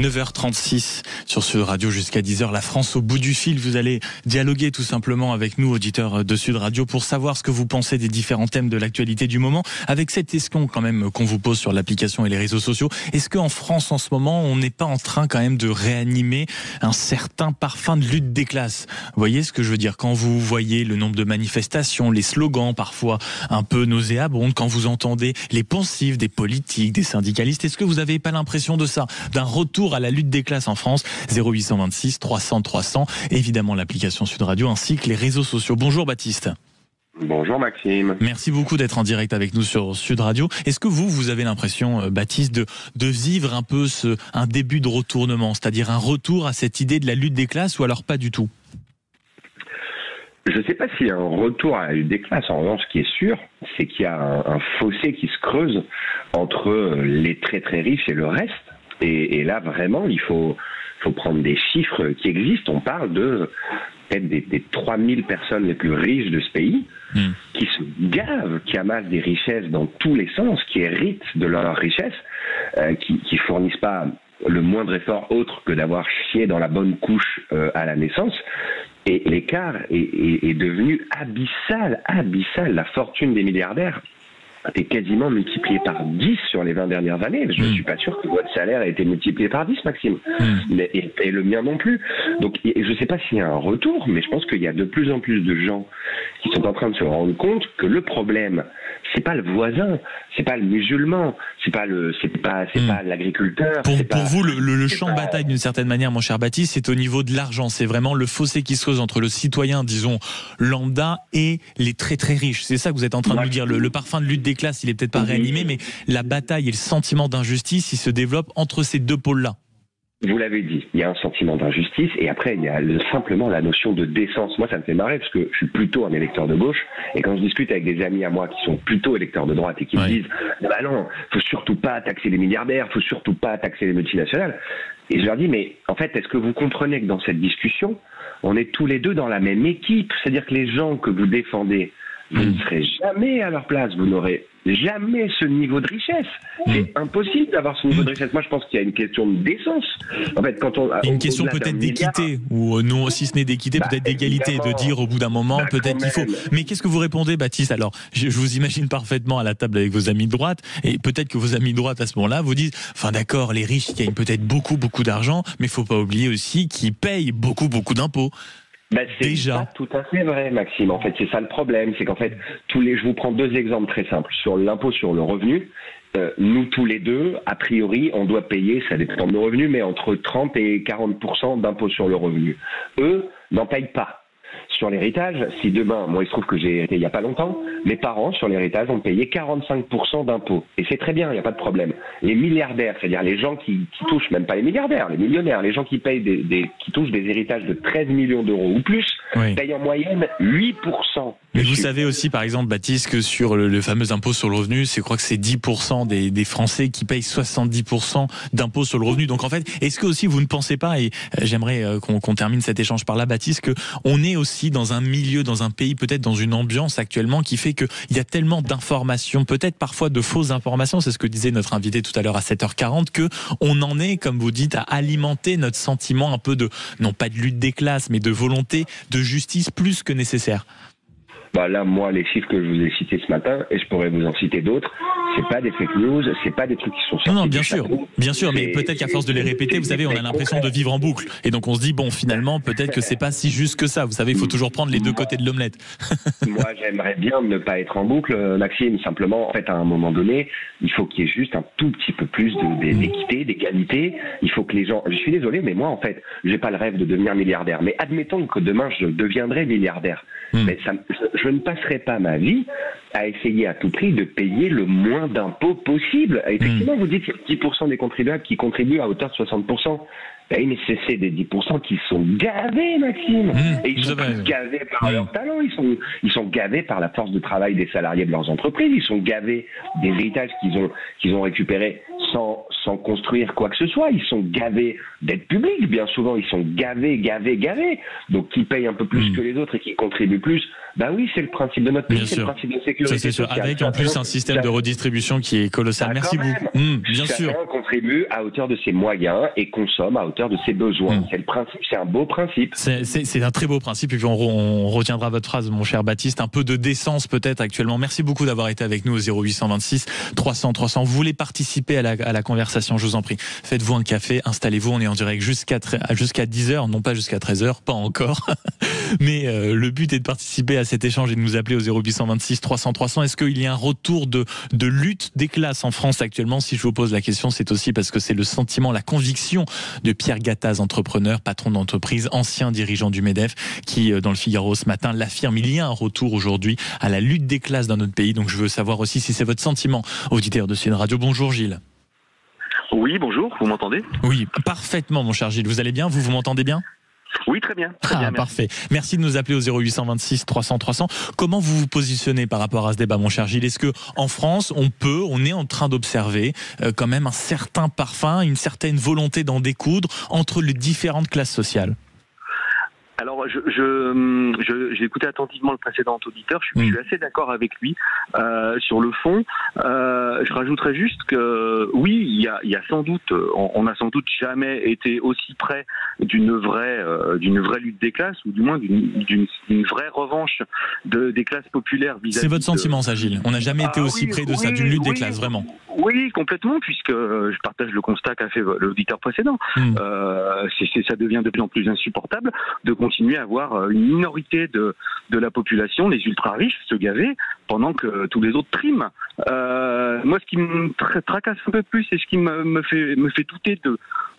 9h36 sur Sud Radio jusqu'à 10h. La France au bout du fil. Vous allez dialoguer tout simplement avec nous, auditeurs de Sud Radio, pour savoir ce que vous pensez des différents thèmes de l'actualité du moment. Avec cette question quand même qu'on vous pose sur l'application et les réseaux sociaux, est-ce qu'en France en ce moment, on n'est pas en train quand même de réanimer un certain parfum de lutte des classes? Vous voyez ce que je veux dire? Quand vous voyez le nombre de manifestations, les slogans parfois un peu nauséabonds, quand vous entendez les poncifs des politiques, des syndicalistes, est-ce que vous n'avez pas l'impression de ça, d'un retour à la lutte des classes en France? 0826 300 300, évidemment l'application Sud Radio ainsi que les réseaux sociaux. Bonjour Baptiste. Bonjour Maxime. Merci beaucoup d'être en direct avec nous sur Sud Radio. Est-ce que vous avez l'impression, Baptiste, de vivre un peu un début de retournement, c'est-à-dire un retour à cette idée de la lutte des classes, ou alors pas du tout? Je ne sais pas s'il y a un retour à la lutte des classes. En revanche, ce qui est sûr, c'est qu'il y a un fossé qui se creuse entre les très très riches et le reste. Et là, vraiment, il faut prendre des chiffres qui existent. On parle de peut-être des 3000 personnes les plus riches de ce pays qui se gavent, qui amassent des richesses dans tous les sens, qui héritent de leur richesse, qui fournissent pas le moindre effort autre que d'avoir chié dans la bonne couche à la naissance. Et l'écart est devenu abyssal. La fortune des milliardaires est quasiment multipliée par 10 sur les 20 dernières années. Je ne suis pas sûr que votre salaire ait été multiplié par 10, Maxime. Et le mien non plus. Donc je ne sais pas s'il y a un retour, mais je pense qu'il y a de plus en plus de gens qui sont en train de se rendre compte que le problème, c'est pas le voisin, c'est pas le musulman, c'est pas l'agriculteur. Pour vous, le champ de bataille, d'une certaine manière, mon cher Baptiste, c'est au niveau de l'argent. C'est vraiment le fossé qui se creuse entre le citoyen, disons, lambda, et les très très riches. C'est ça que vous êtes en train de nous dire. Le parfum de lutte des classes, il est peut-être pas réanimé, mais la bataille et le sentiment d'injustice, il se développe entre ces deux pôles-là. Vous l'avez dit, il y a un sentiment d'injustice, et après il y a simplement la notion de décence. Moi ça me fait marrer parce que je suis plutôt un électeur de gauche, et quand je discute avec des amis à moi qui sont plutôt électeurs de droite et qui me disent « bah non, faut surtout pas taxer les milliardaires, faut surtout pas taxer les multinationales », et je leur dis « mais en fait, est-ce que vous comprenez que dans cette discussion, on est tous les deux dans la même équipe? C'est-à-dire que les gens que vous défendez, vous ne serez jamais à leur place, vous n'aurez jamais ce niveau de richesse. C'est impossible d'avoir ce niveau de richesse. Moi, je pense qu'il y a une question de décence. En fait, quand une question peut-être d'équité, ou non, si ce n'est d'équité, peut-être d'égalité, de dire au bout d'un moment, peut-être qu'il faut. Mais qu'est-ce que vous répondez, Baptiste? Alors, je vous imagine parfaitement à la table avec vos amis de droite, et peut-être que vos amis de droite, à ce moment-là, vous disent, enfin d'accord, les riches gagnent peut-être beaucoup d'argent, mais il ne faut pas oublier aussi qu'ils payent beaucoup d'impôts. C'est pas tout à fait vrai, Maxime. En fait, c'est ça le problème, c'est qu'en fait, je vous prends deux exemples très simples. Sur l'impôt sur le revenu, nous tous les deux, a priori, on doit payer, ça dépend de nos revenus, mais entre 30 et 40% d'impôt sur le revenu. Eux n'en payent pas. Sur l'héritage, si demain, moi il se trouve que j'ai hérité il n'y a pas longtemps, mes parents sur l'héritage ont payé 45% d'impôts. Et c'est très bien, il n'y a pas de problème. Les milliardaires, c'est-à-dire les gens qui touchent, même pas les milliardaires, les millionnaires, les gens qui payent qui touchent des héritages de 13 millions d'euros ou plus, payent en moyenne 8%. Mais vous savez aussi, par exemple, Baptiste, que sur le fameux impôt sur le revenu, je crois que c'est 10% des Français qui payent 70% d'impôt sur le revenu. Donc en fait, est-ce que aussi vous ne pensez pas, et j'aimerais qu'on termine cet échange par là, Baptiste, qu'on est aussi dans un milieu, dans un pays, peut-être dans une ambiance actuellement qui fait qu'il y a tellement d'informations, peut-être parfois de fausses informations, c'est ce que disait notre invité tout à l'heure à 7h40, qu'on en est, comme vous dites, à alimenter notre sentiment un peu de, non pas de lutte des classes, mais de volonté de justice plus que nécessaire. Là, moi, les chiffres que je vous ai cités ce matin, et je pourrais vous en citer d'autres, c'est pas des fake news, c'est pas des trucs qui sont sortis. Non, bien sûr, mais peut-être qu'à force de les répéter, vous savez, on a l'impression de vivre en boucle. Et donc on se dit, bon, finalement, peut-être que c'est pas si juste que ça. Vous savez, il faut toujours prendre les deux côtés de l'omelette. Moi, j'aimerais bien ne pas être en boucle, Maxime. Simplement, en fait, à un moment donné, il faut qu'il y ait juste un tout petit peu plus d'équité, d'égalité. Il faut que les gens... Je suis désolé, mais moi, en fait, j'ai pas le rêve de devenir milliardaire. Mais admettons que demain, je deviendrai milliardaire. Mais je ne passerai pas ma vie à essayer à tout prix de payer le moins d'impôts possible. Effectivement, vous dites qu'il y a 10% des contribuables qui contribuent à hauteur de 60%. Mais c'est des 10% qui sont gavés, Maxime. Et ils sont gavés par leur talent, ils sont gavés par la force de travail des salariés de leurs entreprises, ils sont gavés des héritages qu'ils ont récupérés sans construire quoi que ce soit, ils sont gavés d'aides publiques, bien souvent, ils sont gavés. Donc qui payent un peu plus que les autres et qui contribuent plus, oui, c'est le principe de notre pays, c'est le principe de sécurité. sécurité c'est sûr. sociale. Avec en plus un système de redistribution qui est colossal. Merci beaucoup. Bien sûr. Chacun contribue à hauteur de ses moyens et consomme à hauteur de ses besoins. C'est le principe, c'est un beau principe. C'est un très beau principe. Et puis on retiendra votre phrase, mon cher Baptiste. Un peu de décence peut-être actuellement. Merci beaucoup d'avoir été avec nous au 0826 300 300. Vous voulez participer à la conversation, je vous en prie. Faites-vous un café, installez-vous. On est en direct jusqu'à 10h, non pas jusqu'à 13h, pas encore. Mais le but est de participer à cet échange et de nous appeler au 0826 300 300. Est-ce qu'il y a un retour de lutte des classes en France actuellement? Si je vous pose la question, c'est aussi parce que c'est le sentiment, la conviction de Pierre Gattaz, entrepreneur, patron d'entreprise, ancien dirigeant du MEDEF, qui, dans le Figaro ce matin, l'affirme. Il y a un retour aujourd'hui à la lutte des classes dans notre pays. Donc je veux savoir aussi si c'est votre sentiment, auditeur de Sud Radio. Bonjour Gilles. Oui, bonjour, vous m'entendez? Oui, parfaitement mon cher Gilles. Vous allez bien? Vous m'entendez bien? Oui, très bien. Très bien, parfait. Merci de nous appeler au 0826 300 300. Comment vous vous positionnez par rapport à ce débat, mon cher Gilles? Est-ce que en France, on est en train d'observer quand même un certain parfum, une certaine volonté d'en découdre entre les différentes classes sociales? Alors, j'ai écouté attentivement le précédent auditeur. Je suis assez d'accord avec lui sur le fond. Je rajouterais juste que oui, il y a sans doute, on n'a sans doute jamais été aussi près d'une vraie lutte des classes, ou du moins d'une vraie revanche des classes populaires vis-à-vis. C'est votre sentiment, ça, Gilles? On n'a jamais été aussi près de ça, d'une lutte des classes, vraiment? Oui, complètement, puisque je partage le constat qu'a fait l'auditeur précédent. Ça devient de plus en plus insupportable de continuer à avoir une minorité de la population, les ultra-riches, se gaver pendant que tous les autres triment. Moi, ce qui me tracasse un peu plus et ce qui me fait douter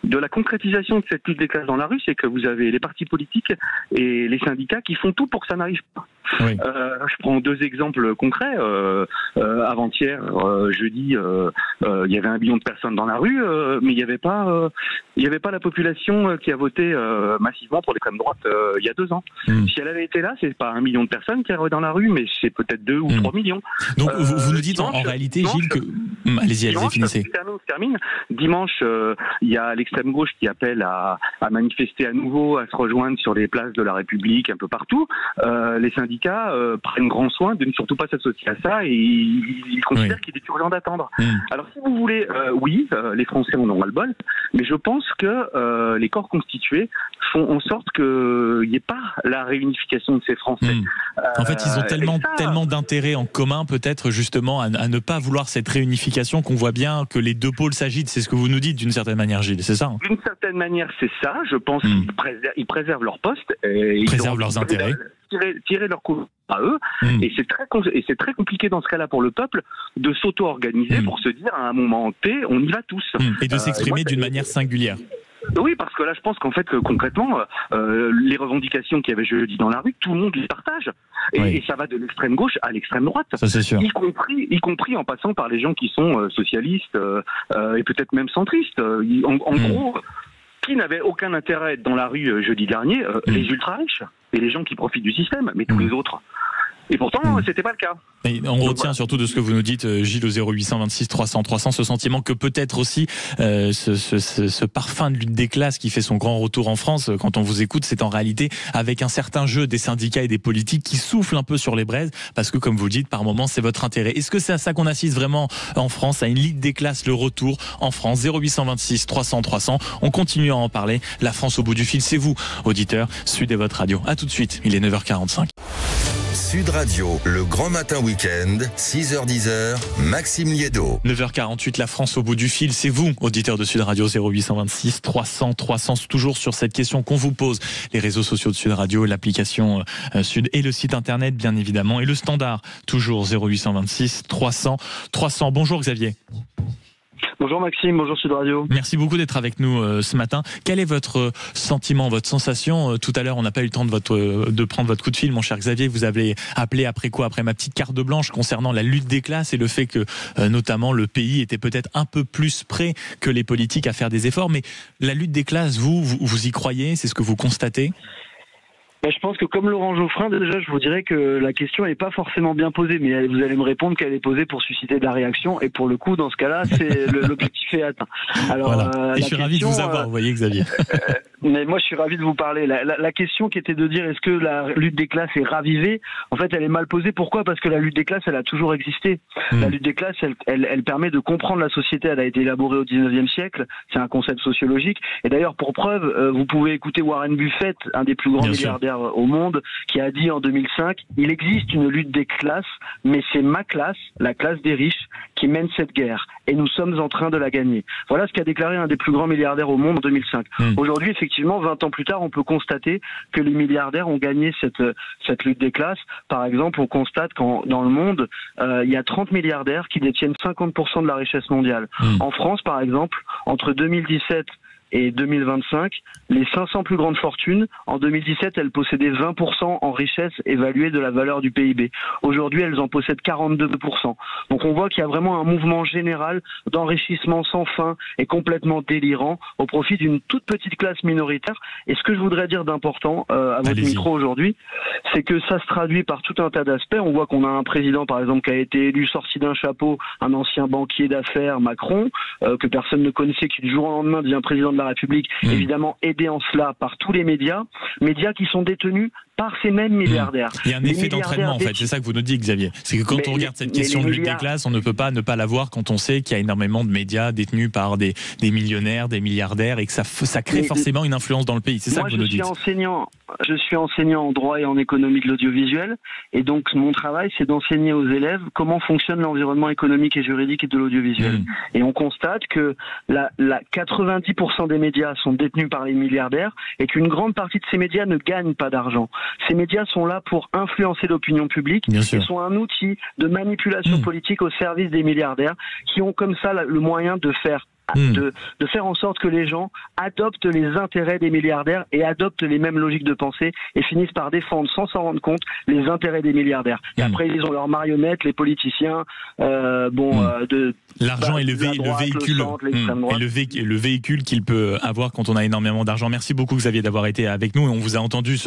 de la concrétisation de cette lutte des classes dans la rue, c'est que vous avez les partis politiques et les syndicats qui font tout pour que ça n'arrive pas. Oui. Je prends deux exemples concrets. Avant-hier, jeudi, il y avait 1 million de personnes dans la rue, mais il n'y avait pas la population qui a voté massivement pour l'extrême droite il y a 2 ans. Si elle avait été là, c'est pas 1 million de personnes qui auraient dans la rue, mais c'est peut-être 2 ou 3 millions. Donc vous nous dites en réalité, Gilles, que... Allez-y, finissez. Je termine. Dimanche, il y a l'extrême gauche qui appelle à manifester à nouveau, à se rejoindre sur les places de la République, un peu partout. Les syndicats prennent grand soin de ne surtout pas s'associer à ça, et ils considèrent qu'il est urgent d'attendre. Alors si vous voulez, les Français en ont ras-le-bol, mais je pense que les corps constitués font en sorte qu'il n'y ait pas la réunification de ces Français. En fait, ils ont tellement d'intérêts en commun, peut-être justement, à ne pas vouloir cette réunification, qu'on voit bien que les deux pôles s'agitent. C'est ce que vous nous dites d'une certaine manière, Gilles, c'est ça, hein? D'une certaine manière, c'est ça. Je pense qu'ils préservent leur poste. Ils préservent leurs intérêts. Tirer leur coup à eux. Et c'est très compliqué dans ce cas-là pour le peuple de s'auto-organiser pour se dire à un moment T, on y va tous. Et de s'exprimer d'une manière singulière. Oui, parce que là, je pense qu'en fait, concrètement, les revendications qu'il y avait jeudi dans la rue, tout le monde les partage. Et ça va de l'extrême gauche à l'extrême droite. Ça, c'est sûr. Y compris en passant par les gens qui sont socialistes et peut-être même centristes. En gros, qui n'avaient aucun intérêt à être dans la rue jeudi dernier, les ultra-riches et les gens qui profitent du système, mais tous les autres. Et pourtant, c'était pas le cas. Et on retient surtout de ce que vous nous dites, Gilles, au 0826 300 300, ce sentiment que peut-être aussi ce parfum de lutte des classes qui fait son grand retour en France, quand on vous écoute, c'est en réalité avec un certain jeu des syndicats et des politiques qui soufflent un peu sur les braises, parce que comme vous le dites, par moment, c'est votre intérêt. Est-ce que c'est à ça qu'on assiste vraiment en France, à une lutte des classes, le retour en France? 0826 300 300, on continue à en parler. La France au bout du fil, c'est vous, auditeurs. Sud est votre radio. À tout de suite, il est 9h45. Sud Radio, le grand matin week-end, 6h-10h, Maxime Liédo. 9h48, la France au bout du fil, c'est vous, auditeur de Sud Radio. 0826 300 300, toujours sur cette question qu'on vous pose. Les réseaux sociaux de Sud Radio, l'application Sud et le site internet, bien évidemment, et le standard, toujours 0826 300 300. Bonjour Xavier. Bonjour Maxime, bonjour Sud Radio. Merci beaucoup d'être avec nous ce matin. Quel est votre sentiment, votre sensation? Tout à l'heure, on n'a pas eu le temps de prendre votre coup de fil, mon cher Xavier. Vous avez appelé après quoi? Après ma petite carte blanche concernant la lutte des classes et le fait que, notamment, le pays était peut-être un peu plus prêt que les politiques à faire des efforts. Mais la lutte des classes, vous y croyez? C'est ce que vous constatez? Je pense que comme Laurent Geoffrin, déjà, je vous dirais que la question n'est pas forcément bien posée, mais vous allez me répondre qu'elle est posée pour susciter de la réaction, et pour le coup, dans ce cas-là, l'objectif est atteint. Alors, voilà. Et je suis ravi de vous avoir, vous voyez, Xavier. Mais moi, je suis ravi de vous parler. La question qui était de dire est-ce que la lutte des classes est ravivée, en fait, elle est mal posée. Pourquoi ? Parce que la lutte des classes, elle a toujours existé. La lutte des classes, elle permet de comprendre la société. Elle a été élaborée au 19e siècle. C'est un concept sociologique. Et d'ailleurs, pour preuve, vous pouvez écouter Warren Buffett, un des plus grands milliardaires au monde, qui a dit en 2005, il existe une lutte des classes, mais c'est ma classe, la classe des riches, qui mène cette guerre. Et nous sommes en train de la gagner. Voilà ce qu'a déclaré un des plus grands milliardaires au monde en 2005. Aujourd'hui, effectivement, 20 ans plus tard, on peut constater que les milliardaires ont gagné cette lutte des classes. Par exemple, on constate qu'en dans le monde, il y a 30 milliardaires qui détiennent 50% de la richesse mondiale. En France, par exemple, entre 2017 et 2025, les 500 plus grandes fortunes, en 2017, elles possédaient 20% en richesse évaluée de la valeur du PIB. Aujourd'hui, elles en possèdent 42%. Donc on voit qu'il y a vraiment un mouvement général d'enrichissement sans fin et complètement délirant au profit d'une toute petite classe minoritaire. Et ce que je voudrais dire d'important à votre micro aujourd'hui, c'est que ça se traduit par tout un tas d'aspects. On voit qu'on a un président, par exemple, qui a été élu sorti d'un chapeau, un ancien banquier d'affaires, Macron, que personne ne connaissait, qui du jour au lendemain devient président de la République, évidemment aidé en cela par tous les médias qui sont détenus par ces mêmes milliardaires. Il y a un effet d'entraînement, en fait, c'est ça que vous nous dites, Xavier. C'est que quand on regarde cette question de lutte des classes, on ne peut pas ne pas la voir quand on sait qu'il y a énormément de médias détenus par des millionnaires, des milliardaires, et que ça crée forcément une influence dans le pays. C'est ça que vous nous dites. Je suis enseignant en droit et en économie de l'audiovisuel, et donc mon travail, c'est d'enseigner aux élèves comment fonctionne l'environnement économique et juridique de l'audiovisuel. Et on constate que 90% des médias sont détenus par les milliardaires, et qu'une grande partie de ces médias ne gagnent pas d'argent. Ces médias sont là pour influencer l'opinion publique et sont un outil de manipulation politique au service des milliardaires qui ont comme ça le moyen de faire en sorte que les gens adoptent les intérêts des milliardaires et adoptent les mêmes logiques de pensée et finissent par défendre sans s'en rendre compte les intérêts des milliardaires. Et après ils ont leurs marionnettes, les politiciens, l'argent est le véhicule qu'il peut avoir quand on a énormément d'argent. Merci beaucoup Xavier d'avoir été avec nous et on vous a entendu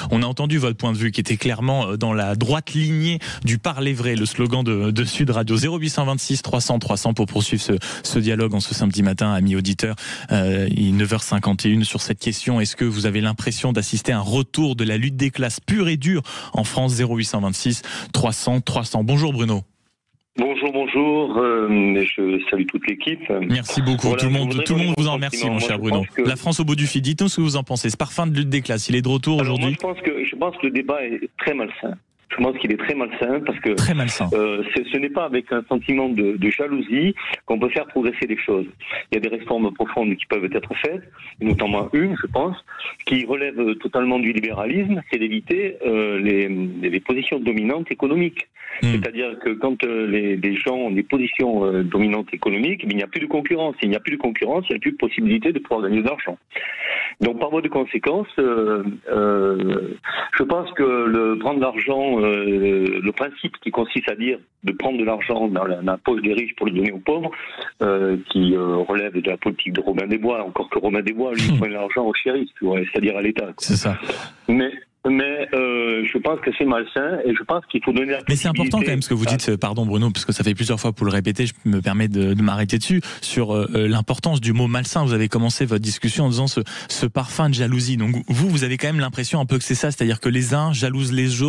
on a entendu votre point de vue qui était clairement dans la droite lignée du parler vrai, le slogan de Sud Radio. 0826 300 300 pour poursuivre ce dialogue en ce samedi matin, amis auditeurs. Il est 9h51 sur cette question. Est-ce que vous avez l'impression d'assister à un retour de la lutte des classes pure et dure en France? 0826 300 300. Bonjour Bruno. Bonjour, je salue toute l'équipe. Merci beaucoup, voilà, tout le monde vous en remercie mon cher Bruno. La France au bout du fil, dites-nous ce que vous en pensez. Ce parfum de lutte des classes, il est de retour aujourd'hui? Je pense que le débat est très malsain. Je pense qu'il est très malsain parce que ce n'est pas avec un sentiment de jalousie qu'on peut faire progresser les choses. Il y a des réformes profondes qui peuvent être faites, et notamment une, je pense, qui relève totalement du libéralisme, c'est d'éviter les positions dominantes économiques. C'est-à-dire que quand les gens ont des positions dominantes économiques, il n'y a plus de concurrence. Il n'y a plus de concurrence, il n'y a plus de possibilité de pouvoir gagner de l'argent. Donc par voie de conséquence, je pense que prendre l'argent, le principe qui consiste à dire de prendre de l'argent dans la poche des riches pour le donner aux pauvres, qui relève de la politique de Robin des Bois, encore que Robin des Bois, lui, prend de l'argent aux shérifs, c'est-à-dire à l'État. C'est ça. Mais je pense que c'est malsain et je pense qu'il faut donner la possibilité. Mais c'est important quand même ce que vous dites, pardon Bruno, parce que ça fait plusieurs fois pour le répéter, je me permets de m'arrêter dessus, sur l'importance du mot malsain. Vous avez commencé votre discussion en disant ce parfum de jalousie. Donc vous avez quand même l'impression un peu que c'est ça, c'est-à-dire que les uns jalousent les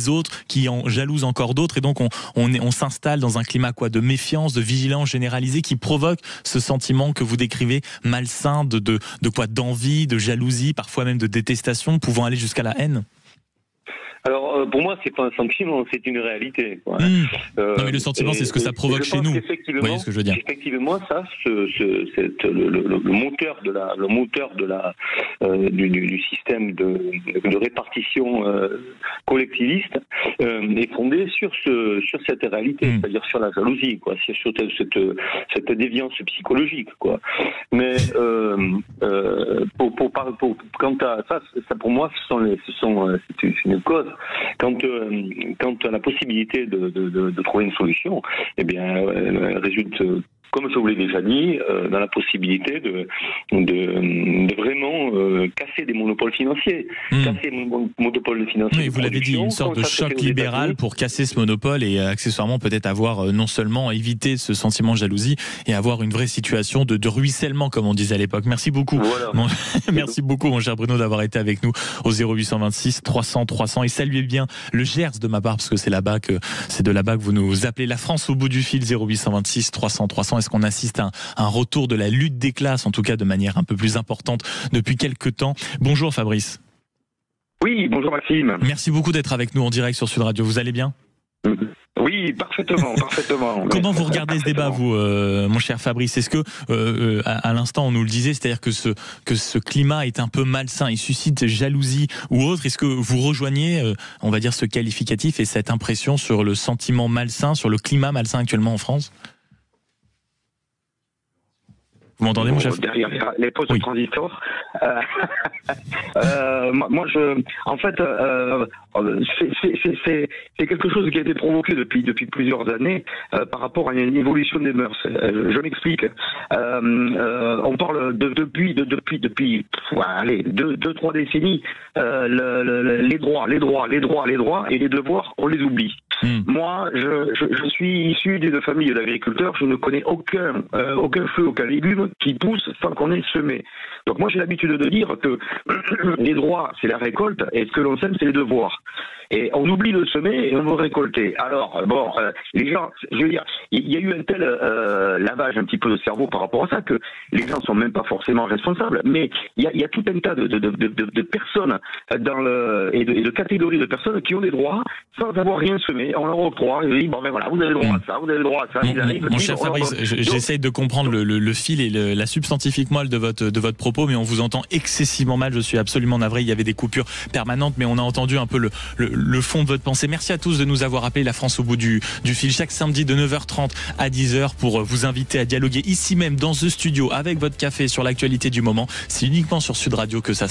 autres, qui en jalousent encore d'autres, et donc on s'installe dans un climat de méfiance, de vigilance généralisée qui provoque ce sentiment que vous décrivez malsain, d'envie, de jalousie, parfois même de détestation, pouvant aller jusqu'à la haine. Alors, pour moi, c'est pas un sentiment, c'est une réalité. Non, mais le sentiment, c'est ce que ça provoque chez nous. Vous voyez ce que je veux dire. Effectivement, ça, le moteur du système de répartition collectiviste est fondé sur cette réalité, c'est-à-dire sur la jalousie, sur cette déviance psychologique, Mais quant à ça, pour moi, c'est une cause. Quant à la possibilité de trouver une solution, eh bien, elle résulte, comme je vous l'ai déjà dit, dans la possibilité de vraiment casser des monopoles financiers, casser des monopoles financiers. Oui, vous l'avez dit, une sorte de choc libéral pour casser ce monopole et accessoirement peut-être avoir non seulement éviter ce sentiment de jalousie et avoir une vraie situation de ruissellement, comme on disait à l'époque. Merci beaucoup. Voilà. Merci beaucoup, mon cher Bruno, d'avoir été avec nous au 0826 300 300 et saluez bien le Gers de ma part parce que c'est de là-bas que vous nous appelez. La France au bout du fil, 0826 300 300. Est-ce qu'on assiste à un retour de la lutte des classes, en tout cas de manière un peu plus importante depuis quelques temps? Bonjour Fabrice. Oui, bonjour Maxime. Merci beaucoup d'être avec nous en direct sur Sud Radio. Vous allez bien? Oui, parfaitement. Comment vous regardez ce débat, vous, mon cher Fabrice? Est-ce que, à l'instant, on nous le disait, c'est-à-dire que ce climat est un peu malsain, il suscite jalousie ou autre? Est-ce que vous rejoignez, on va dire, ce qualificatif et cette impression sur le sentiment malsain, sur le climat malsain actuellement en France? Vous m'entendez, mon chef? Derrière les postes transitoires. Moi, en fait, c'est quelque chose qui a été provoqué depuis plusieurs années par rapport à une évolution des mœurs. Je m'explique. On parle depuis 2-3 décennies. Les droits et les devoirs, on les oublie. Moi, je suis issu d'une famille d'agriculteurs. Je ne connais aucun feu, aucun légume qui pousse sans qu'on ait semé. Donc moi, j'ai l'habitude de dire que les droits, c'est la récolte, et ce que l'on sème, c'est les devoirs. Et on oublie de semer et on veut récolter. Alors, les gens, je veux dire, il y a eu un tel lavage un petit peu de cerveau par rapport à ça que les gens sont même pas forcément responsables. Mais il y a tout un tas de personnes et de catégories de personnes qui ont des droits sans avoir rien semé. On leur octroie, ils disent, voilà, vous avez le droit à ça, vous avez le droit à ça. Mon cher Fabrice, j'essaye de comprendre le fil et la substantifique moelle de votre propos, mais on vous entend excessivement mal. Je suis absolument navré. Il y avait des coupures permanentes, mais on a entendu un peu le fond de votre pensée. Merci à tous de nous avoir appelé La France au bout du fil chaque samedi de 9h30 à 10h pour vous inviter à dialoguer ici même dans ce studio avec votre café sur l'actualité du moment. C'est uniquement sur Sud Radio que ça se